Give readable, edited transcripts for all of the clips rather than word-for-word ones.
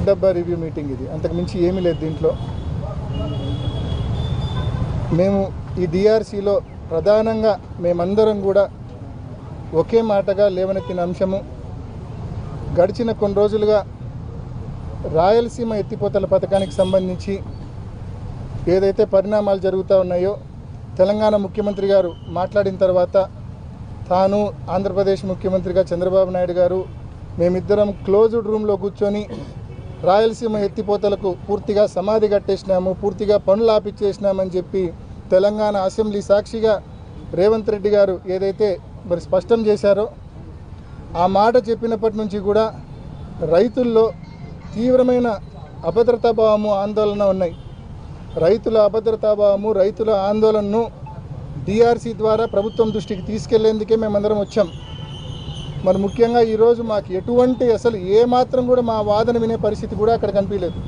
Food డబ్బా review meeting ఇది, అంతకు మించి ఏమీ లేదు దీంట్లో. మేము ఈ డిఆర్సీలో ప్రధానంగా మేమందరం కూడా ఒకే మాటగా లేవనెత్తిన అంశము, గడిచిన కొన్ని రోజులుగా రాయలసీమ ఎత్తిపోతల పథకానికి సంబంధించి ఏదైతే పరిణామాలు జరుగుతూ ఉన్నాయో, తెలంగాణ ముఖ్యమంత్రి గారు మాట్లాడిన తర్వాత తాను ఆంధ్రప్రదేశ్ ముఖ్యమంత్రిగా చంద్రబాబు నాయుడు గారు మేమిద్దరం క్లోజ్డ్ రూమ్లో కూర్చొని రాయలసీమ ఎత్తిపోతలకు పూర్తిగా సమాధి కట్టేసినాము, పూర్తిగా పనులు ఆపిచ్చేసినామని చెప్పి తెలంగాణ అసెంబ్లీ సాక్షిగా రేవంత్ రెడ్డి గారు ఏదైతే మరి స్పష్టం చేశారో, ఆ మాట చెప్పినప్పటి నుంచి కూడా రైతుల్లో తీవ్రమైన అభద్రతాభావము, ఆందోళన ఉన్నాయి. రైతుల అభద్రతాభావము, రైతుల ఆందోళనను డిఆర్సీ ద్వారా ప్రభుత్వం దృష్టికి తీసుకెళ్లేందుకే మేమందరం వచ్చాం. మరి ముఖ్యంగా ఈరోజు మాకు ఎటువంటి అసలు ఏమాత్రం కూడా మా వాదన వినే పరిస్థితి కూడా అక్కడ కనిపించలేదు.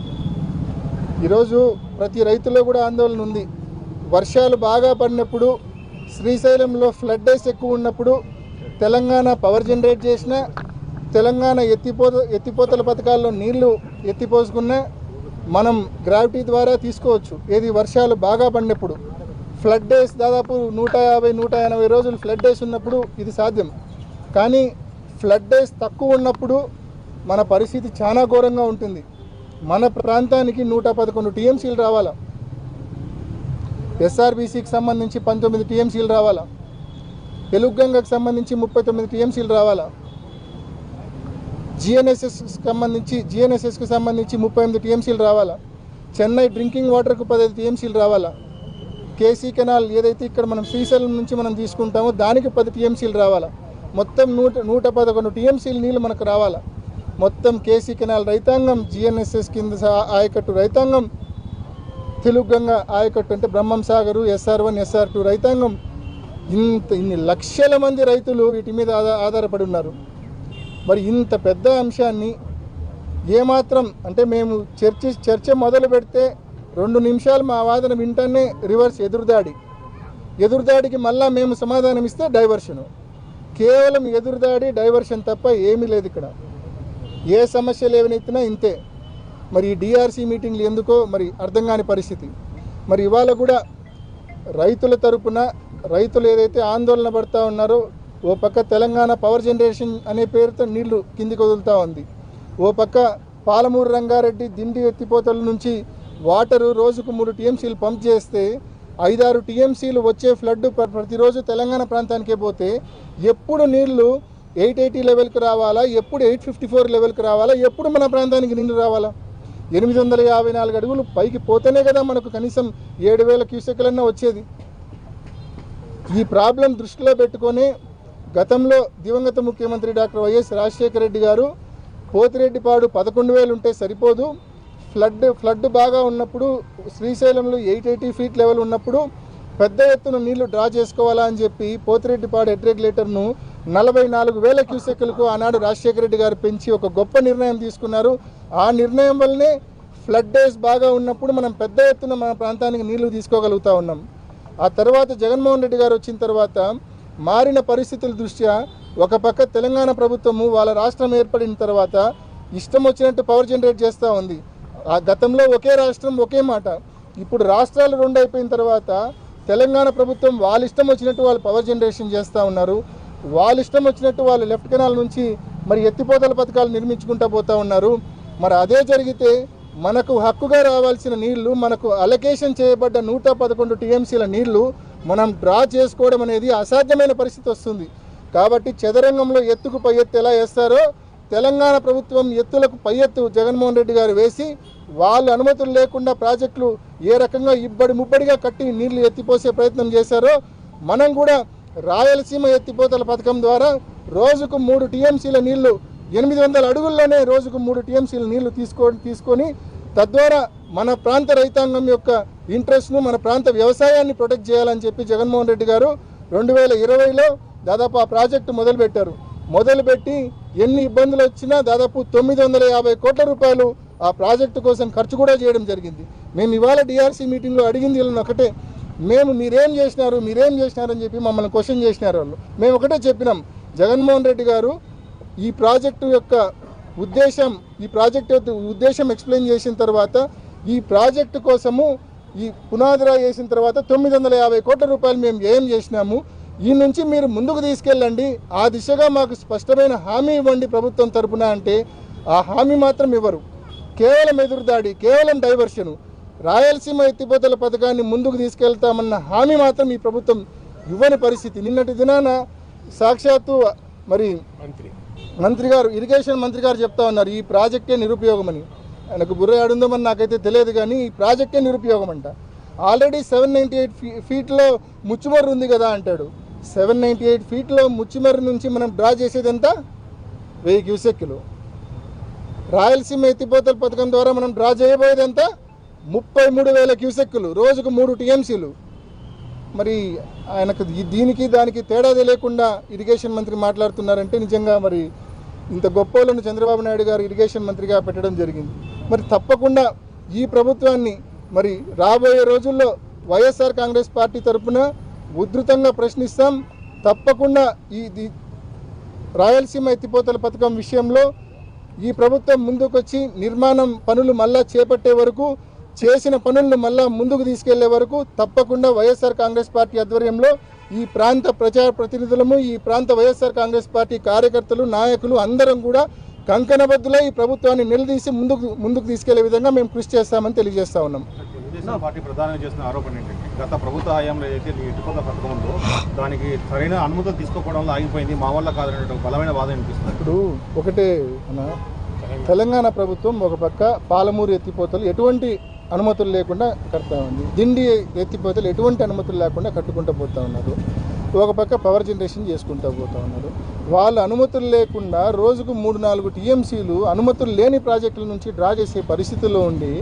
ఈరోజు ప్రతి రైతుల్లో కూడా ఆందోళన ఉంది. వర్షాలు బాగా పడినప్పుడు, శ్రీశైలంలో ఫ్లడ్ డేస్ ఎక్కువ ఉన్నప్పుడు తెలంగాణ పవర్ జనరేట్ చేసిన, తెలంగాణ ఎత్తిపోతల పథకాల్లో నీళ్లు ఎత్తిపోసుకున్న మనం గ్రావిటీ ద్వారా తీసుకోవచ్చు. ఏది వర్షాలు బాగా పడినప్పుడు, ఫ్లడ్ డేస్ దాదాపు 150-180 రోజులు ఫ్లడ్ డేస్ ఉన్నప్పుడు ఇది సాధ్యం. కానీ ఫ్లడ్ డేస్ తక్కువ ఉన్నప్పుడు మన పరిస్థితి చాలా ఘోరంగా ఉంటుంది. మన ప్రాంతానికి 111 టీఎంసీలు రావాలా, ఎస్ఆర్బీసీకి సంబంధించి 19 టీఎంసీలు రావాలా, తెలుగుగంగకు సంబంధించి 39 టీఎంసీలు రావాలా, జిఎన్ఎస్ఎస్కి సంబంధించి 38 టీఎంసీలు రావాలా, చెన్నై డ్రింకింగ్ వాటర్కు 15 టీఎంసీలు రావాలా, కేసీ కెనాల్ ఏదైతే ఇక్కడ మనం శ్రీశైలం నుంచి మనం తీసుకుంటామో దానికి 10 టీఎంసీలు రావాలా, మొత్తం 111 టీఎంసీలు నీళ్ళు మనకు రావాలా. మొత్తం కేసీ కెనాల్ రైతాంగం, జిఎన్ఎస్ఎస్ కింద ఆయకట్టు రైతాంగం, తెలుగుగంగ ఆయకట్టు అంటే బ్రహ్మం సాగరు, SR1, SR2 రైతాంగం, ఇన్ని లక్షల మంది రైతులు వీటి మీద ఆధారపడి ఉన్నారు. మరి ఇంత పెద్ద అంశాన్ని ఏమాత్రం అంటే మేము చర్చ మొదలు పెడితే 2 నిమిషాలు మా వాదన వింటనే రివర్స్ ఎదురుదాడికి మళ్ళా మేము సమాధానం ఇస్తే డైవర్షను. కేవలం ఎదురుదాడి, డైవర్షన్ తప్ప ఏమీ లేదు ఇక్కడ. ఏ సమస్యలు ఏవనెత్తినా ఇంతే. మరి ఈ డిఆర్సీ మీటింగ్లు ఎందుకో మరి అర్థం కాని పరిస్థితి. మరి ఇవాళ కూడా రైతుల తరపున రైతులు ఏదైతే ఆందోళన పడుతూ ఉన్నారో, ఓ పక్క తెలంగాణ పవర్ జనరేషన్ అనే పేరుతో నీళ్లు కిందికి వదులుతూ ఉంది, ఓ పక్క పాలమూరు రంగారెడ్డి దిండి ఎత్తిపోతల నుంచి వాటరు రోజుకు 3 టీఎంసీలు పంప్ చేస్తే 5-6 టీఎంసీలు వచ్చే ఫ్లడ్ ప్రతిరోజు తెలంగాణ ప్రాంతానికే పోతే ఎప్పుడు నీళ్లు 880 లెవెల్కి రావాలా, ఎప్పుడు 854 లెవెల్కి రావాలా, ఎప్పుడు మన ప్రాంతానికి నీళ్లు రావాలా? 854 అడుగులు పైకి పోతేనే కదా మనకు కనీసం 7000 క్యూసెక్లన్నా వచ్చేది. ఈ ప్రాబ్లం దృష్టిలో పెట్టుకొని గతంలో దివంగత ముఖ్యమంత్రి డాక్టర్ వైఎస్ రాజశేఖర రెడ్డి గారు పోతిరెడ్డిపాడు 11,000 ఉంటే సరిపోదు, ఫ్లడ్ బాగా ఉన్నప్పుడు శ్రీశైలంలో 880 ఫీట్ లెవెల్ ఉన్నప్పుడు పెద్ద ఎత్తున నీళ్లు డ్రా చేసుకోవాలా అని చెప్పి పోతిరెడ్డిపాడు హెడ్ రెగ్యులేటర్ను 44,000 క్యూసెక్లకు ఆనాడు రాజశేఖర రెడ్డి గారు పెంచి ఒక గొప్ప నిర్ణయం తీసుకున్నారు. ఆ నిర్ణయం వల్లనే ఫ్లడ్ డేస్ బాగా ఉన్నప్పుడు మనం పెద్ద ఎత్తున మన ప్రాంతానికి నీళ్లు తీసుకోగలుగుతూ ఉన్నాం. ఆ తర్వాత జగన్మోహన్ రెడ్డి గారు వచ్చిన తర్వాత మారిన పరిస్థితుల దృష్ట్యా ఒక పక్క తెలంగాణ ప్రభుత్వము వాళ్ళ రాష్ట్రం ఏర్పడిన తర్వాత ఇష్టం వచ్చినట్టు పవర్ జనరేట్ చేస్తూ ఉంది. ఆ గతంలో ఒకే రాష్ట్రం ఒకే మాట, ఇప్పుడు రాష్ట్రాలు 2 అయిపోయిన తర్వాత తెలంగాణ ప్రభుత్వం వాళ్ళ ఇష్టం వచ్చినట్టు వాళ్ళు పవర్ జనరేషన్ చేస్తూ ఉన్నారు. వాళ్ళ ఇష్టం వచ్చినట్టు వాళ్ళు లెఫ్ట్ కెనాల్ నుంచి మరి ఎత్తిపోతల పథకాలు నిర్మించుకుంటూ పోతూ ఉన్నారు. మరి అదే జరిగితే మనకు హక్కుగా రావాల్సిన నీళ్లు, మనకు అలొకేషన్ చేయబడ్డ 111 టీఎంసీల నీళ్లు మనం డ్రా చేసుకోవడం అనేది అసాధ్యమైన పరిస్థితి వస్తుంది. కాబట్టి చదరంగంలో ఎత్తుకు పై ఎత్తు ఎలా వేస్తారో తెలంగాణ ప్రభుత్వం ఎత్తులకు పై ఎత్తు జగన్మోహన్ రెడ్డి గారు వేసి వాళ్ళు అనుమతులు లేకుండా ప్రాజెక్టులు ఏ రకంగా ముబ్బడిగా కట్టి నీళ్లు ఎత్తిపోసే ప్రయత్నం చేశారో మనం కూడా రాయలసీమ ఎత్తిపోతల పథకం ద్వారా రోజుకు 3 టీఎంసీల నీళ్లు 800 అడుగుల్లోనే రోజుకు 3 టీఎంసీల నీళ్లు తీసుకొని తద్వారా మన ప్రాంత రైతాంగం యొక్క ఇంట్రెస్ట్ను, మన ప్రాంత వ్యవసాయాన్ని ప్రొటెక్ట్ చేయాలని చెప్పి జగన్మోహన్ రెడ్డి గారు 2020లో దాదాపు ఆ ప్రాజెక్టు మొదలుపెట్టి ఎన్ని ఇబ్బందులు వచ్చినా దాదాపు 950 కోట్ల రూపాయలు ఆ ప్రాజెక్టు కోసం ఖర్చు కూడా చేయడం జరిగింది. మేము ఇవాళ డిఆర్సీ మీటింగ్లో అడిగింది వీళ్ళని ఒకటే, మీరేం చేసినారని చెప్పి మమ్మల్ని క్వశ్చన్ చేసినారు వాళ్ళు. మేము ఒకటే చెప్పినాం, జగన్మోహన్ రెడ్డి గారు ఈ ప్రాజెక్టు యొక్క ఉద్దేశం, ఈ ప్రాజెక్ట్ ఉద్దేశం ఎక్స్ప్లెయిన్ చేసిన తర్వాత ఈ ప్రాజెక్టు కోసము ఈ పునాదిరా వేసిన తర్వాత 950 కోట్ల రూపాయలు మేము ఏం చేసినాము, ఈ నుంచి మీరు ముందుకు తీసుకెళ్ళండి, ఆ దిశగా మాకు స్పష్టమైన హామీ ఇవ్వండి ప్రభుత్వం తరపున అంటే ఆ హామీ మాత్రం ఇవ్వరు. కేవలం ఎదురుదాడి, కేవలం డైవర్షను. రాయలసీమ ఎత్తిపోతల పథకాన్ని ముందుకు తీసుకెళ్తామన్న హామీ మాత్రం ఈ ప్రభుత్వం ఇవ్వని పరిస్థితి. నిన్నటి దినాన సాక్షాత్తు మరి మంత్రి గారు, ఇరిగేషన్ మంత్రి గారు చెప్తా ఉన్నారు ఈ ప్రాజెక్టే నిరుపయోగమని. ఆయనకు బుర్ర ఆడుందామని నాకైతే తెలియదు, కానీ ఈ ప్రాజెక్టే నిరుపయోగం అంట. ఆల్రెడీ 798 ఫీట్లో ముచ్చుమర్రు ఉంది కదా అంటాడు. 798 ఫీట్లో ముచ్చుమర్రు నుంచి మనం డ్రా చేసేది ఎంత? 1000 క్యూసెక్కులు. రాయలసీమ ఎత్తిపోతల పథకం ద్వారా మనం డ్రా చేయబోయేది ఎంత? 33,000 క్యూసెక్కులు, రోజుకు 3 టీఎంసీలు. మరి ఆయనకు దీనికి దానికి తేడా తెలియకుండా ఇరిగేషన్ మంత్రి మాట్లాడుతున్నారంటే నిజంగా మరి ఇంత గొప్పలను చంద్రబాబు నాయుడు గారు ఇరిగేషన్ మంత్రిగా పెట్టడం జరిగింది. మరి తప్పకుండా ఈ ప్రభుత్వాన్ని మరి రాబోయే రోజుల్లో వైఎస్ఆర్ కాంగ్రెస్ పార్టీ తరఫున ఉధృతంగా ప్రశ్నిస్తాం. తప్పకుండా ఈ రాయలసీమ ఎత్తిపోతల పథకం విషయంలో ఈ ప్రభుత్వం ముందుకొచ్చి నిర్మాణం పనులు మళ్ళా చేపట్టే వరకు, చేసిన పనులను మళ్ళా ముందుకు తీసుకెళ్లే వరకు తప్పకుండా వైఎస్ఆర్ కాంగ్రెస్ పార్టీ ఆధ్వర్యంలో ఈ ప్రాంత ప్రజా ప్రతినిధులము, ఈ ప్రాంత వైఎస్ఆర్ కాంగ్రెస్ పార్టీ కార్యకర్తలు, నాయకులు అందరం కూడా కంకణబద్దులై ఈ ప్రభుత్వాన్ని నిలదీసి ముందుకు తీసుకెళ్లే విధంగా మేము కృషి చేస్తామని తెలియజేస్తా ఉన్నాం. తెలుగుదేశం పార్టీ ప్రధానంగా చేసిన ఆరోపణ ఏంటంటే గత ప్రభుత్వ హయాంలో ఏదైతే ఎత్తిపోతల పథకం ఉందో దానికి సరైన అనుమతులు తీసుకోవడంలో ఆగిపోయింది, మా వల్ల కాదనే బలమైన వాదన వినిపిస్తుంది. ఇప్పుడు ఒకటే తెలంగాణ ప్రభుత్వం ఒక పక్క పాలమూరు ఎత్తిపోతలు ఎటువంటి అనుమతులు లేకుండా కడతా ఉంది, దిండి ఎత్తిపోతలు ఎటువంటి అనుమతులు లేకుండా కట్టుకుంటూ పోతూ ఉన్నారు. ఒక పక్క పవర్ జనరేషన్ చేసుకుంటూ పోతూ ఉన్నారు. వాళ్ళు అనుమతులు లేకుండా రోజుకు 3-4 టీఎంసీలు అనుమతులు లేని ప్రాజెక్టుల నుంచి డ్రా చేసే పరిస్థితుల్లో ఉండి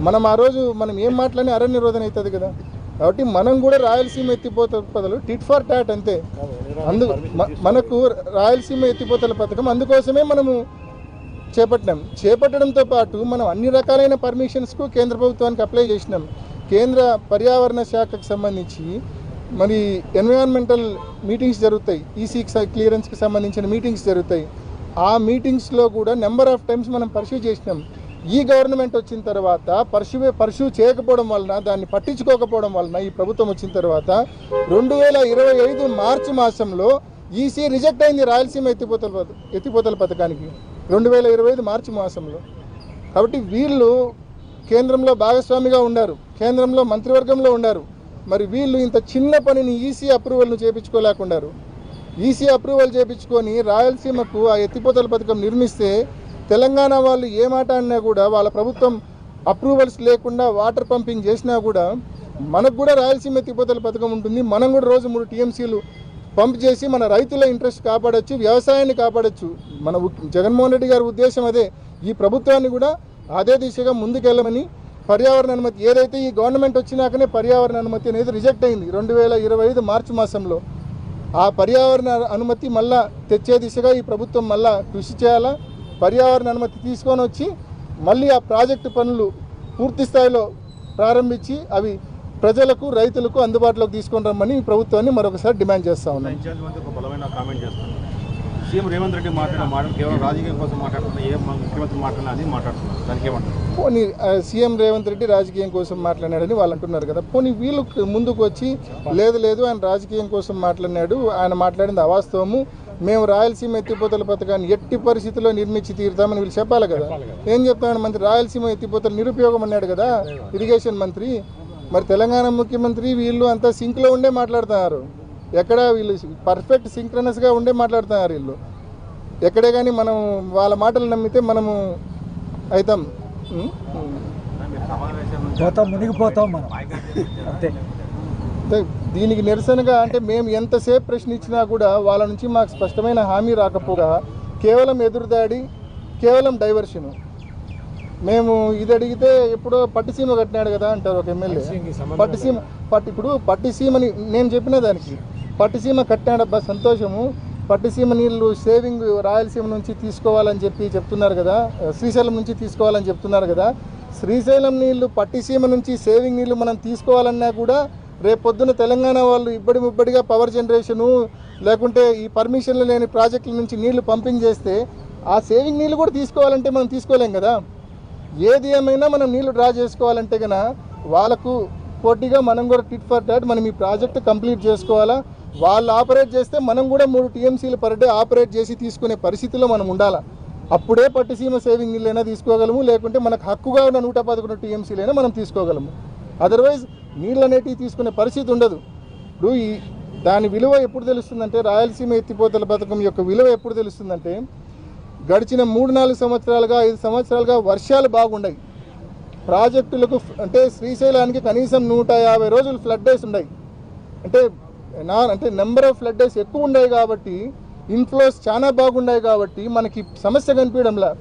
మనం ఆ రోజు మనం ఏం మాట్లాడినా అరణ్య నిరోధన అవుతుంది కదా. కాబట్టి మనం కూడా రాయలసీమ ఎత్తిపోతల పథకాలు టిట్ ఫర్ టాట్ అంతే. మనకు రాయలసీమ ఎత్తిపోతల పథకం అందుకోసమే మనము చేపట్టడంతో పాటు మనం అన్ని రకాలైన పర్మిషన్స్కు కేంద్ర ప్రభుత్వానికి అప్లై చేసినాం. కేంద్ర పర్యావరణ శాఖకు సంబంధించి మరి ఎన్విరాన్మెంటల్ మీటింగ్స్ జరుగుతాయి, ఈసీ క్లియరెన్స్కి సంబంధించిన మీటింగ్స్ జరుగుతాయి. ఆ మీటింగ్స్లో కూడా నెంబర్ ఆఫ్ టైమ్స్ మనం పర్స్యూ చేసినాం. ఈ గవర్నమెంట్ వచ్చిన తర్వాత పర్స్యూ చేయకపోవడం వలన, దాన్ని పట్టించుకోకపోవడం వలన ఈ ప్రభుత్వం వచ్చిన తర్వాత 2025 మార్చి మాసంలో ఈసీ రిజెక్ట్ అయింది రాయలసీమ ఎత్తిపోతల పథకానికి 2025 మార్చి మాసంలో. కాబట్టి వీళ్ళు కేంద్రంలో భాగస్వామిగా ఉన్నారు, కేంద్రంలో మంత్రివర్గంలో ఉన్నారు. మరి వీళ్ళు ఇంత చిన్న పనిని ఈసీ అప్రూవల్ను చేయించుకోలేకున్నారు. ఈసీ అప్రూవల్ చేయించుకొని రాయలసీమకు ఆ ఎత్తిపోతల పథకం నిర్మిస్తే తెలంగాణ వాళ్ళు ఏ మాట అన్నా కూడా, వాళ్ళ ప్రభుత్వం అప్రూవల్స్ లేకుండా వాటర్ పంపింగ్ చేసినా కూడా మనకు కూడా రాయలసీమ ఎత్తిపోతల పథకం ఉంటుంది. మనం కూడా రోజు 3 టీఎంసీలు పంప్ చేసి మన రైతుల ఇంట్రెస్ట్ కాపాడచ్చు, వ్యవసాయాన్ని కాపాడచ్చు. మన జగన్మోహన్ రెడ్డి గారి ఉద్దేశం అదే. ఈ ప్రభుత్వాన్ని కూడా అదే దిశగా ముందుకెళ్ళమని పర్యావరణ అనుమతి ఏదైతే ఈ గవర్నమెంట్ వచ్చినాకనే పర్యావరణ అనుమతి అనేది రిజెక్ట్ అయింది 2025 మార్చి మాసంలో. ఆ పర్యావరణ అనుమతి మళ్ళా తెచ్చే దిశగా ఈ ప్రభుత్వం మళ్ళా కృషి చేయాలా. పర్యావరణ అనుమతి తీసుకొని వచ్చి మళ్ళీ ఆ ప్రాజెక్టు పనులు పూర్తి స్థాయిలో ప్రారంభించి అవి ప్రజలకు, రైతులకు అందుబాటులోకి తీసుకొని రమ్మని ఈ ప్రభుత్వాన్ని మరొకసారి డిమాండ్ చేస్తా ఉన్నాం. సీఎం రేవంత్ రెడ్డి మాట్లాడిన మాటలు కేవలం రాజకీయం కోసం మాట్లాడుతున్నారు, ఏ ముఖ్యమంత్రి మాట్లాడినా అది మాట్లాడుతున్నారు, దానికి ఏమంటారు? పోనీ సీఎం రేవంత్ రెడ్డి రాజకీయం కోసం మాట్లాడినాడని వాళ్ళు అంటున్నారు కదా. పోనీ వీళ్ళు ముందుకు వచ్చి లేదు ఆయన రాజకీయం కోసం మాట్లాడినాడు, ఆయన మాట్లాడింది అవాస్తవము, మేము రాయలసీమ ఎత్తిపోతల పథకాన్ని ఎట్టి పరిస్థితుల్లో నిర్మించి తీరుతామని వీళ్ళు చెప్పాలి కదా. ఏం చెప్తాను మంత్రి? రాయలసీమ ఎత్తిపోతల నిరుపయోగం అన్నాడు కదా ఇరిగేషన్ మంత్రి. మరి తెలంగాణ ముఖ్యమంత్రి వీళ్ళు అంతా సింక్లో ఉండే మాట్లాడుతున్నారు. ఎక్కడ వీళ్ళు పర్ఫెక్ట్ సింక్రనస్గా ఉండే మాట్లాడుతున్నారు వీళ్ళు. ఎక్కడే కానీ మనం వాళ్ళ మాటలు నమ్మితే మనము అవుతాం, మునిగిపోతాం మనం అంతే. దీనికి నిరసనగా అంటే మేము ఎంతసేపు ప్రశ్న ఇచ్చినా కూడా వాళ్ళ నుంచి మాకు స్పష్టమైన హామీ రాకపోగా కేవలం ఎదురుదాడి, కేవలం డైవర్షను. మేము ఇది అడిగితే ఎప్పుడో పట్టిసీమ కట్టినాడు కదా అంటారు ఒక ఎమ్మెల్యే. ఇప్పుడు పట్టిసీమని నేను చెప్పిన దానికి పట్టిసీమ కట్టినాడబ్బా సంతోషము, పట్టిసీమ నీళ్లు సేవింగ్ రాయలసీమ నుంచి తీసుకోవాలని చెప్పి చెప్తున్నారు కదా, శ్రీశైలం నుంచి తీసుకోవాలని చెప్తున్నారు కదా. శ్రీశైలం నీళ్లు పట్టిసీమ నుంచి సేవింగ్ నీళ్లు మనం తీసుకోవాలన్నా కూడా రేపొద్దున తెలంగాణ వాళ్ళు ఇబ్బడిగా పవర్ జనరేషను లేకుంటే ఈ పర్మిషన్లు లేని ప్రాజెక్టుల నుంచి నీళ్లు పంపింగ్ చేస్తే ఆ సేవింగ్ నీళ్ళు కూడా తీసుకోవాలంటే మనం తీసుకోలేం కదా. ఏది ఏమైనా మనం నీళ్లు డ్రా చేసుకోవాలంటే కనుక వాళ్ళకు పోటీగా మనం కూడా టిట్ ఫర్ టాట్ మనం ఈ ప్రాజెక్ట్ కంప్లీట్ చేసుకోవాలా. వాళ్ళు ఆపరేట్ చేస్తే మనం కూడా 3 TMCలు పర్ డే ఆపరేట్ చేసి తీసుకునే పరిస్థితిలో మనం ఉండాలా. అప్పుడే పట్టిసీమ సేవింగ్ నీళ్ళైనా తీసుకోగలము, లేకుంటే మనకు హక్కుగా ఉన్న 111 TMCలైనా మనం తీసుకోగలము. అదర్వైజ్ నీళ్ళు అనేటివి తీసుకునే పరిస్థితి ఉండదు. ఇప్పుడు దాని విలువ ఎప్పుడు తెలుస్తుందంటే, రాయలసీమ ఎత్తిపోతల పథకం యొక్క విలువ ఎప్పుడు తెలుస్తుందంటే, గడిచిన 3-4 సంవత్సరాలుగా 5 సంవత్సరాలుగా వర్షాలు బాగున్నాయి. ప్రాజెక్టులకు అంటే శ్రీశైలానికి కనీసం 150 రోజులు ఫ్లడ్ డేస్ ఉన్నాయి. అంటే నెంబర్ ఆఫ్ ఫ్లడ్ డేస్ ఎక్కువ ఉన్నాయి కాబట్టి, ఇన్ఫ్లోస్ చాలా బాగున్నాయి కాబట్టి మనకి సమస్య కనిపించడంలా.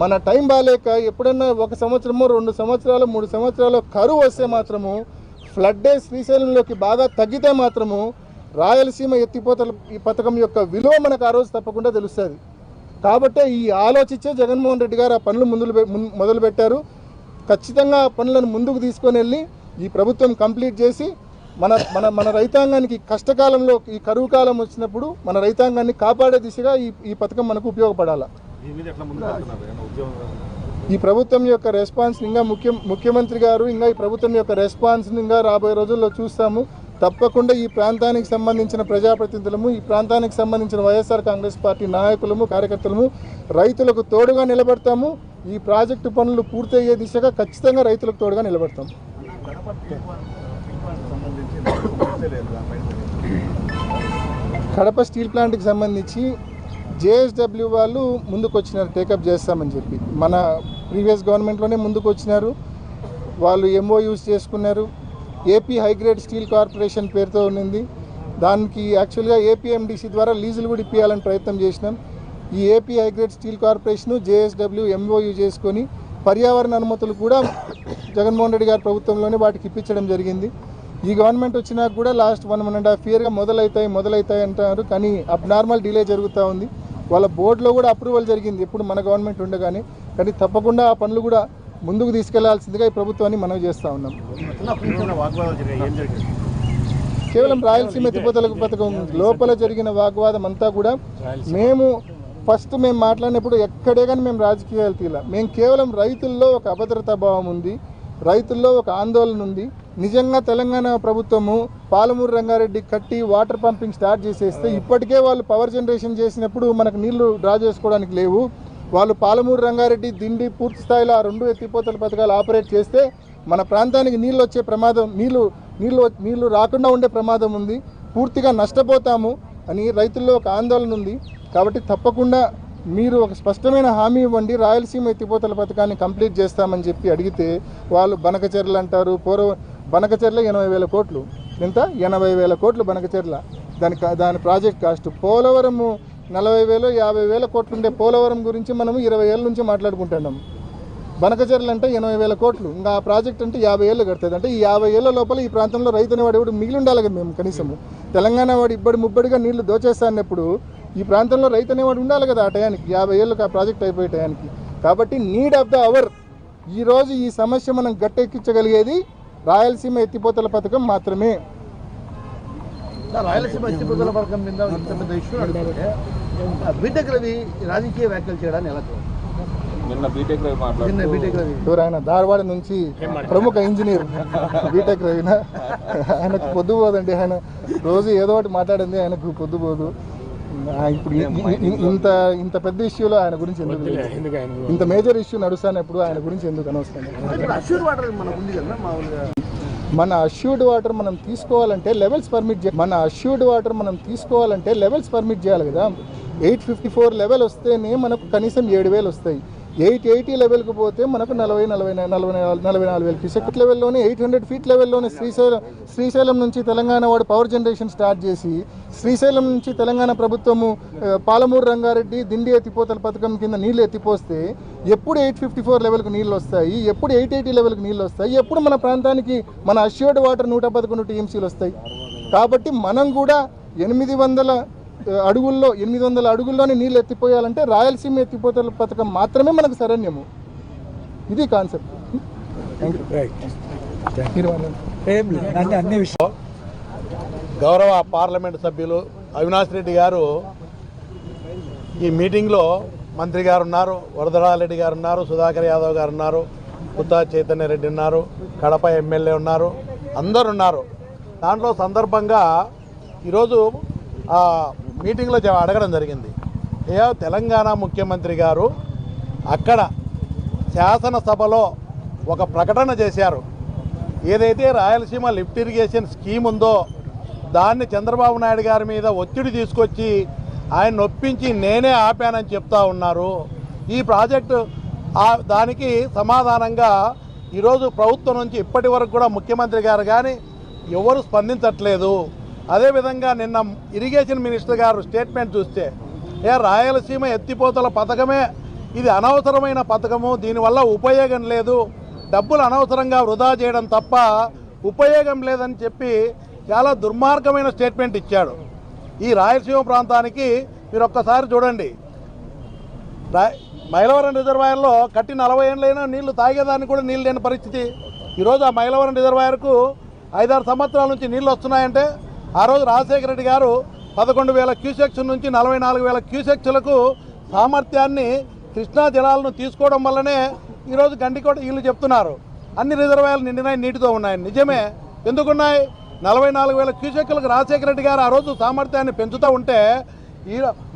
మన టైం బాగాలేక ఎప్పుడన్నా 1 సంవత్సరమో 2 సంవత్సరాలు 3 సంవత్సరాలు కరువు వస్తే మాత్రము, ఫ్లడ్ డేస్ శ్రీశైలంలోకి బాగా తగ్గితే మాత్రము రాయలసీమ ఎత్తిపోతల ఈ పథకం యొక్క విలువ మనకు ఆ రోజు తప్పకుండా తెలుస్తుంది. కాబట్టే ఈ ఆలోచించే జగన్మోహన్ రెడ్డి గారు ఆ పనులు మొదలుపెట్టారు. ఖచ్చితంగా ఆ పనులను ముందుకు తీసుకొని వెళ్ళి ఈ ప్రభుత్వం కంప్లీట్ చేసి మన మన మన రైతాంగానికి కష్టకాలంలో ఈ కరువు కాలం వచ్చినప్పుడు మన రైతాంగాన్ని కాపాడే దిశగా ఈ పథకం మనకు ఉపయోగపడాలి. ఈ ప్రభుత్వం యొక్క రెస్పాన్స్ ఇంకా ముఖ్యమంత్రి గారు ఇంకా ఈ ప్రభుత్వం యొక్క రెస్పాన్స్ ఇంకా రాబోయే రోజుల్లో చూస్తాము. తప్పకుండా ఈ ప్రాంతానికి సంబంధించిన ప్రజాప్రతినిధులము, ఈ ప్రాంతానికి సంబంధించిన వైఎస్ఆర్ కాంగ్రెస్ పార్టీ నాయకులము, కార్యకర్తలము రైతులకు తోడుగా నిలబడతాము. ఈ ప్రాజెక్టు పనులు పూర్తయ్యే దిశగా ఖచ్చితంగా రైతులకు తోడుగా నిలబడతాము. కడప స్టీల్ ప్లాంట్కి సంబంధించి JSW వాళ్ళు ముందుకు వచ్చినారు, టేకప్ చేస్తామని చెప్పి. మన ప్రీవియస్ గవర్నమెంట్లోనే ముందుకు వచ్చినారు. వాళ్ళు MOUs చేసుకున్నారు. ఏపీ హైగ్రేడ్ స్టీల్ కార్పొరేషన్ పేరుతో ఉన్నింది. దానికి యాక్చువల్గా APMDC ద్వారా లీజులు కూడా ఇప్పించాలని ప్రయత్నం చేసినాం. ఈ AP high grade steel corporation JSW MOU చేసుకొని పర్యావరణ అనుమతులు కూడా జగన్మోహన్ రెడ్డి గారి ప్రభుత్వంలోనే వాటికి ఇప్పించడం జరిగింది. ఈ గవర్నమెంట్ వచ్చినాక కూడా లాస్ట్ 1.5 yearగా మొదలవుతాయి అంటున్నారు. కానీ అబ్నార్మల్ డిలే జరుగుతూ ఉంది. వాళ్ళ బోర్డులో కూడా అప్రూవల్ జరిగింది ఎప్పుడు మన గవర్నమెంట్ ఉండగానే. కానీ తప్పకుండా ఆ పనులు కూడా ముందుకు తీసుకెళ్లాల్సిందిగా ఈ ప్రభుత్వాన్ని మనవి చేస్తూ ఉన్నాం. కేవలం రాయలసీమ ఎత్తిపోతల పథకం లోపల జరిగిన వాగ్వాదం అంతా కూడా మేము మాట్లాడినప్పుడు ఎక్కడే కానీ మేము రాజకీయాలు తీయాలి. మేము కేవలం రైతుల్లో ఒక అభద్రతా భావం ఉంది, రైతుల్లో ఒక ఆందోళన ఉంది. నిజంగా తెలంగాణ ప్రభుత్వము పాలమూరు రంగారెడ్డి కట్టి వాటర్ పంపింగ్ స్టార్ట్ చేసేస్తే ఇప్పటికే వాళ్ళు పవర్ జనరేషన్ చేసినప్పుడు మనకు నీళ్లు డ్రా చేసుకోవడానికి లేవు. వాళ్ళు పాలమూరు రంగారెడ్డి దిండి పూర్తి స్థాయిలో ఆ 2 ఎత్తిపోతల పథకాలు ఆపరేట్ చేస్తే మన ప్రాంతానికి నీళ్ళు వచ్చే ప్రమాదం, నీళ్లు రాకుండా ఉండే ప్రమాదం ఉంది. పూర్తిగా నష్టపోతాము అని రైతుల్లో ఒక ఆందోళన ఉంది. కాబట్టి తప్పకుండా మీరు ఒక స్పష్టమైన హామీ ఇవ్వండి, రాయలసీమ ఎత్తిపోతల పథకాన్ని కంప్లీట్ చేస్తామని చెప్పి అడిగితే వాళ్ళు బనకచెర్ల అంటారు. బనకచెర్ల 80,000 కోట్లు. ఎంత? 80,000 కోట్లు బనకచెర్ల. దాని ప్రాజెక్ట్ కాస్ట్. పోలవరము 40,000 50,000 కోట్లు ఉండే పోలవరం గురించి మనము 20 ఏళ్ళ నుంచి మాట్లాడుకుంటున్నాం. బనకచెర్ల అంటే 80,000 కోట్లు. ఇంకా ఆ ప్రాజెక్ట్ అంటే 50 ఏళ్ళు కడుతుంది. అంటే ఈ 50 ఏళ్ళ లోపల ఈ ప్రాంతంలో రైతు అనేవాడు ఎవడు మిగిలి ఉండాలి కదా. మేము కనీసము తెలంగాణ వాడు ముబ్బడిగా నీళ్లు దోచేస్తా అన్నప్పుడు ఈ ప్రాంతంలో రైతు అనేవాడు ఉండాలి కదా ఆ టయానికి, 50 ఏళ్ళకి ఆ ప్రాజెక్ట్ అయిపోయే టయానికి. కాబట్టి నీడ్ ఆఫ్ ద అవర్ ఈరోజు ఈ సమస్య మనం గట్టెక్కించగలిగేది రాయలసీమ ఎత్తిపోతల పథకం మాత్రమే. రాయలసీమ ఎత్తిపోతల పథకం మీద ఇంత పెద్ద ఇష్యూ నడుస్తుంటే బీటెక్ రవి రాజకీయ వ్యాఖ్యలు చేయడానికి ఎలా చూడాలి? నిన్న బీటెక్ రవి ఆయన ధారవాడ నుంచి ప్రముఖ ఇంజనీర్ బీటెక్ రవిన. ఆయనకు పొద్దుపోదండి. ఆయన రోజు ఏదో ఒకటి మాట్లాడింది, ఆయనకు పొద్దుపోదు. ఇప్పుడు ఇంత పెద్ద ఇష్యూలో ఆయన గురించి ఎందుకు, ఇంత మేజర్ ఇష్యూ నడుస్తానప్పుడు ఆయన గురించి ఎందుకు అనవసరం? మన అష్యూర్డ్ వాటర్ మనం తీసుకోవాలంటే లెవెల్స్ పర్మిట్ చేయాలి కదా. 854 లెవెల్ వస్తేనే మనకు కనీసం 7,000 వస్తాయి. 880 లెవెల్కి పోతే మనకు 44,000 క్యూసెక్ లెవెల్లోనే 800 ఫీట్ లెవెల్లోనే శ్రీశైలం నుంచి తెలంగాణ వాడు పవర్ జనరేషన్ స్టార్ట్ చేసి శ్రీశైలం నుంచి తెలంగాణ ప్రభుత్వము పాలమూరు రంగారెడ్డి దిండి ఎత్తిపోతల పథకం కింద నీళ్లు ఎత్తిపోస్తే ఎప్పుడు 854 లెవెల్కి నీళ్ళు వస్తాయి, ఎప్పుడు 880 లెవెల్కి నీళ్ళు వస్తాయి, ఎప్పుడు మన ప్రాంతానికి మన అష్యూర్డ్ వాటర్ 111 TMCలు వస్తాయి. కాబట్టి మనం కూడా 800 అడుగుల్లోనే నీళ్ళు ఎత్తిపోయాలంటే రాయలసీమ ఎత్తిపోతల పథకం మాత్రమే మనకు శరణ్యము. ఇది కాన్సెప్ట్. అన్ని విషయాలు గౌరవ పార్లమెంట్ సభ్యులు అవినాష్ రెడ్డి గారు ఈ మీటింగ్లో మంత్రి గారు ఉన్నారు, వరదరారెడ్డి గారు ఉన్నారు, సుధాకర్ యాదవ్ గారు ఉన్నారు, పుత్తా చైతన్య రెడ్డి ఉన్నారు, కడప ఎమ్మెల్యే ఉన్నారు, అందరు ఉన్నారు. దాంట్లో సందర్భంగా ఈరోజు మీటింగ్లో అడగడం జరిగింది. తెలంగాణ ముఖ్యమంత్రి గారు అక్కడ శాసనసభలో ఒక ప్రకటన చేశారు. ఏదైతే రాయలసీమ లిఫ్ట్ ఇరిగేషన్ స్కీమ్ ఉందో దాన్ని చంద్రబాబు నాయుడు గారి మీద ఒత్తిడి తీసుకొచ్చి ఆయన నొప్పించి నేనే ఆపానని చెప్తా ఉన్నారు. ఈ ప్రాజెక్టు దానికి సమాధానంగా ఈరోజు ప్రభుత్వం నుంచి ఇప్పటి వరకు కూడా ముఖ్యమంత్రి గారు కానీ ఎవరు స్పందించట్లేదు. అదేవిధంగా నిన్న ఇరిగేషన్ మినిస్టర్ గారు స్టేట్మెంట్ చూస్తే రాయలసీమ ఎత్తిపోతల పథకమే ఇది అనవసరమైన పథకము, దీనివల్ల ఉపయోగం లేదు, డబ్బులు అనవసరంగా వృధా చేయడం తప్ప ఉపయోగం లేదని చెప్పి చాలా దుర్మార్గమైన స్టేట్మెంట్ ఇచ్చాడు. ఈ రాయలసీమ ప్రాంతానికి మీరు ఒక్కసారి చూడండి, మైలవరం రిజర్వాయర్లో కట్టి 40 ఏళ్ళైనా నీళ్లు తాగేదానికి కూడా నీళ్ళు లేని పరిస్థితి. ఈరోజు ఆ మైలవరం రిజర్వాయర్కు 5-6 సంవత్సరాల నుంచి నీళ్ళు వస్తున్నాయంటే ఆ రోజు రాజశేఖర రెడ్డి గారు 11,000 క్యూసెక్స్ నుంచి 44,000 క్యూసెక్స్లకు సామర్థ్యాన్ని కృష్ణా జలాలను తీసుకోవడం వల్లనే ఈరోజు గండికోట వీళ్ళు చెప్తున్నారు అన్ని రిజర్వాయర్లు నిండినాయి, నీటితో ఉన్నాయి. నిజమే, ఎందుకున్నాయి? 44,000 క్యూసెక్లకు రాజశేఖర రెడ్డి గారు ఆ రోజు సామర్థ్యాన్ని పెంచుతూ ఉంటే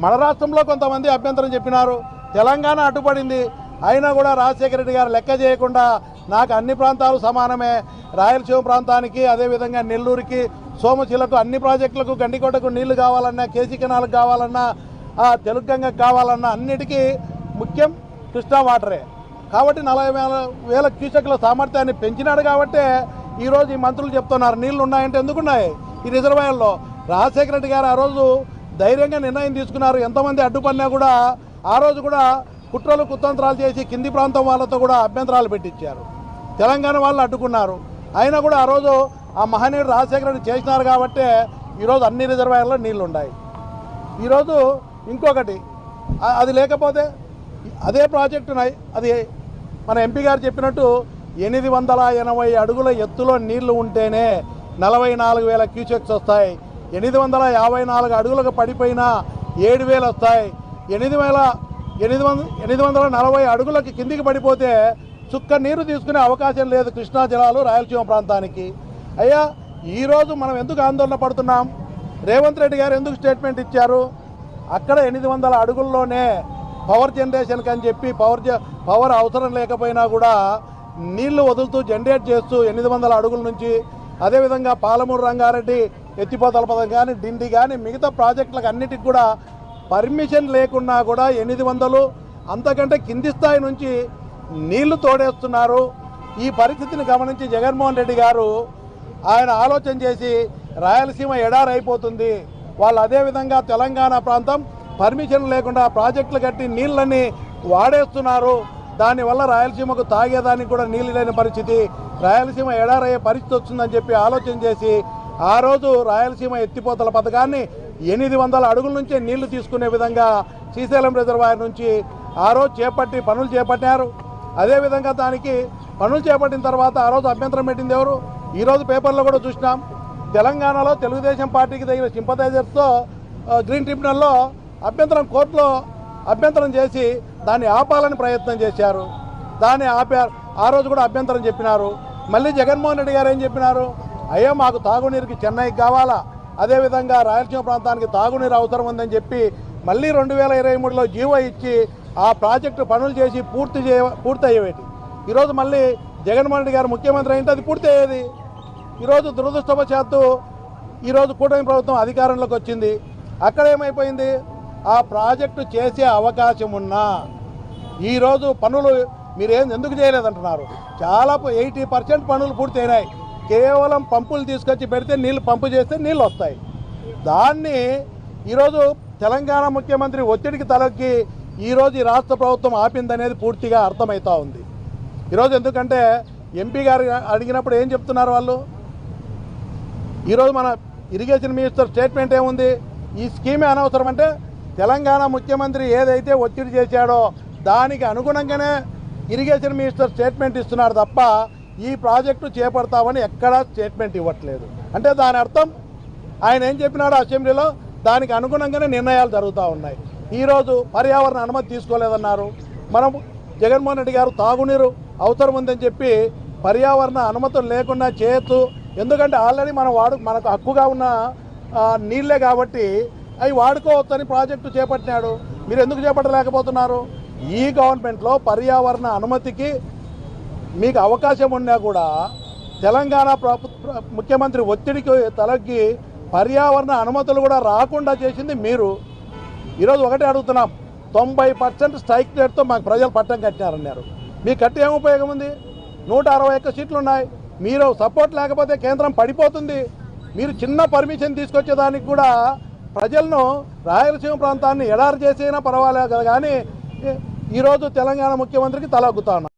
మన రాష్ట్రంలో కొంతమంది అభ్యంతరం చెప్పినారు, తెలంగాణ అడ్డుపడింది. అయినా కూడా రాజశేఖర రెడ్డి గారు లెక్క చేయకుండా నాకు అన్ని ప్రాంతాలు సమానమే, రాయలసీమ ప్రాంతానికి అదేవిధంగా నెల్లూరుకి సోమశిలకు అన్ని ప్రాజెక్టులకు గండికోటకు నీళ్లు కావాలన్నా, కేసీ కెనాల్కి కావాలన్నా, తెలుగంగకు కావాలన్నా అన్నిటికీ ముఖ్యం కృష్ణా వాటరే. కాబట్టి 40,000 క్యూసెక్ల సామర్థ్యాన్ని పెంచినాడు. కాబట్టే ఈరోజు ఈ మంత్రులు చెప్తున్నారు నీళ్లు ఉన్నాయంటే ఎందుకున్నాయి ఈ రిజర్వాయర్లో. రాజశేఖర రెడ్డి గారు ఆ రోజు ధైర్యంగా నిర్ణయం తీసుకున్నారు. ఎంతమంది అడ్డుపడినా కూడా ఆ రోజు కూడా కుట్రలు కుతంత్రాలు చేసి కింది ప్రాంతం వాళ్ళతో కూడా అభ్యంతరాలు పెట్టించారు. తెలంగాణ వాళ్ళు అడ్డుకున్నారు. అయినా కూడా ఆ రోజు ఆ మహనీయుడు రాజశేఖర రెడ్డి చేసినారు కాబట్టే ఈరోజు అన్ని రిజర్వాయర్లో నీళ్లు ఉన్నాయి. ఈరోజు ఇంకొకటి అది లేకపోతే అదే ప్రాజెక్టునై అది మన ఎంపీ గారు చెప్పినట్టు 880 అడుగుల ఎత్తులో నీళ్లు ఉంటేనే 44,000 క్యూసెక్స్ వస్తాయి. 854 అడుగులకు పడిపోయినా 7,000 వస్తాయి. 840 అడుగులకి కిందికి పడిపోతే చుక్క నీరు తీసుకునే అవకాశం లేదు కృష్ణా జలాలు రాయలసీమ ప్రాంతానికి. అయ్యా ఈరోజు మనం ఎందుకు ఆందోళన పడుతున్నాం? రేవంత్ రెడ్డి గారు ఎందుకు స్టేట్మెంట్ ఇచ్చారు? అక్కడ 800 అడుగుల్లోనే పవర్ జనరేషన్కి అని చెప్పి పవర్ అవసరం లేకపోయినా కూడా నీళ్లు వదులుతూ జనరేట్ చేస్తూ 800 అడుగుల నుంచి అదేవిధంగా పాలమూరు రంగారెడ్డి ఎత్తిపోతల పథకం కానీ డిండి కానీ మిగతా ప్రాజెక్టులకు అన్నిటికి కూడా పర్మిషన్ లేకున్నా కూడా 800 అంతకంటే కింది స్థాయి నుంచి నీళ్లు తోడేస్తున్నారు. ఈ పరిస్థితిని గమనించి జగన్మోహన్ రెడ్డి గారు ఆయన ఆలోచన చేసి రాయలసీమ ఎడారైపోతుంది, వాళ్ళు అదేవిధంగా తెలంగాణ ప్రాంతం పర్మిషన్ లేకుండా ప్రాజెక్టులు కట్టి నీళ్ళని వాడేస్తున్నారు, దానివల్ల రాయలసీమకు తాగేదానికి కూడా నీళ్ళు లేని పరిస్థితి, రాయలసీమ ఎడారయ్యే పరిస్థితి వస్తుందని చెప్పి ఆలోచన చేసి ఆ రోజు రాయలసీమ ఎత్తిపోతల పథకాన్ని 800 అడుగుల నుంచే నీళ్లు తీసుకునే విధంగా శ్రీశైలం రిజర్వాయర్ నుంచి ఆ రోజు పనులు చేపట్టారు. అదేవిధంగా దానికి పనులు చేపట్టిన తర్వాత ఆ రోజు అభ్యంతరం పెట్టింది ఎవరు? ఈరోజు పేపర్లో కూడా చూసినాం, తెలంగాణలో తెలుగుదేశం పార్టీకి తగిన సింపథైజర్స్తో గ్రీన్ ట్రిబ్యునల్లో కోర్టులో అభ్యంతరం చేసి దాన్ని ఆపాలని ప్రయత్నం చేశారు. దాన్ని ఆపారు. ఆ రోజు కూడా అభ్యంతరం చెప్పినారు. మళ్ళీ జగన్మోహన్ రెడ్డి గారు ఏం చెప్పినారు? అయ్యా మాకు తాగునీరుకి చెన్నైకి కావాలా, అదేవిధంగా రాయలసీమ ప్రాంతానికి తాగునీరు అవసరం ఉందని చెప్పి మళ్ళీ 2023లో జీవో ఇచ్చి ఆ ప్రాజెక్టు పనులు చేసి పూర్తి అయ్యేవి. ఈరోజు మళ్ళీ జగన్మోహన్ రెడ్డి గారు ముఖ్యమంత్రి అయితే అది పూర్తి అయ్యేది. ఈరోజు దురదృష్టవశాత్తు ఈరోజు కూటమి ప్రభుత్వం అధికారంలోకి వచ్చింది. అక్కడ ఏమైపోయింది? ఆ ప్రాజెక్టు చేసే అవకాశం ఉన్నా ఈరోజు పనులు ఎందుకు చేయలేదంటున్నారు. చాలా 80% పనులు పూర్తి అయినాయి. కేవలం పంపులు తీసుకొచ్చి పెడితే పంపు చేస్తే నీళ్ళు వస్తాయి. దాన్ని ఈరోజు తెలంగాణ ముఖ్యమంత్రి ఒత్తిడికి తలొగ్గి ఈరోజు ఈ రాష్ట్ర ప్రభుత్వం ఆపిందనేది పూర్తిగా అర్థమవుతూ ఉంది. ఈరోజు ఎందుకంటే ఎంపీ గారు అడిగినప్పుడు ఏం చెప్తున్నారు వాళ్ళు? ఈరోజు మన ఇరిగేషన్ మినిస్టర్ స్టేట్మెంట్ ఏముంది? ఈ స్కీమే అనవసరం అంటే తెలంగాణ ముఖ్యమంత్రి ఏదైతే ఒత్తిడి చేశాడో దానికి అనుగుణంగానే ఇరిగేషన్ మినిస్టర్ స్టేట్మెంట్ ఇస్తున్నారు తప్ప ఈ ప్రాజెక్టు చేపడతామని ఎక్కడా స్టేట్మెంట్ ఇవ్వట్లేదు. అంటే దాని అర్థం ఆయన ఏం చెప్పినాడో అసెంబ్లీలో దానికి అనుగుణంగానే నిర్ణయాలు జరుగుతూ ఉన్నాయి. ఈరోజు పర్యావరణ అనుమతి తీసుకోలేదన్నారు. మనం జగన్మోహన్ రెడ్డి గారు తాగునీరు అవసరం ఉందని చెప్పి పర్యావరణ అనుమతులు లేకుండా చేయొచ్చు, ఎందుకంటే ఆల్రెడీ మనకు హక్కుగా ఉన్న నీళ్ళే కాబట్టి అవి వాడుకోవచ్చని ప్రాజెక్టు చేపట్టినాడు. మీరు ఎందుకు చేపట్టలేకపోతున్నారు? ఈ గవర్నమెంట్లో పర్యావరణ అనుమతికి మీకు అవకాశం ఉన్నా కూడా తెలంగాణ ముఖ్యమంత్రి ఒత్తిడికి తలగ్గి పర్యావరణ అనుమతులు కూడా రాకుండా చేసింది మీరు. ఈరోజు ఒకటే అడుగుతున్నాం, 90% స్ట్రైక్ రేట్తో మాకు ప్రజలు పట్టం కట్టినారన్నారు. మీకు కట్టి ఏం ఉపయోగం ఉంది? 161 సీట్లు ఉన్నాయి. మీరు సపోర్ట్ లేకపోతే కేంద్రం పడిపోతుంది. మీరు చిన్న పర్మిషన్ తీసుకొచ్చేదానికి కూడా ప్రజలను రాయలసీమ ప్రాంతాన్ని ఎడారి చేసైనా పర్వాలేదు కదా, కానీ ఈరోజు తెలంగాణ ముఖ్యమంత్రికి తలగ్గుతా ఉన్నారు.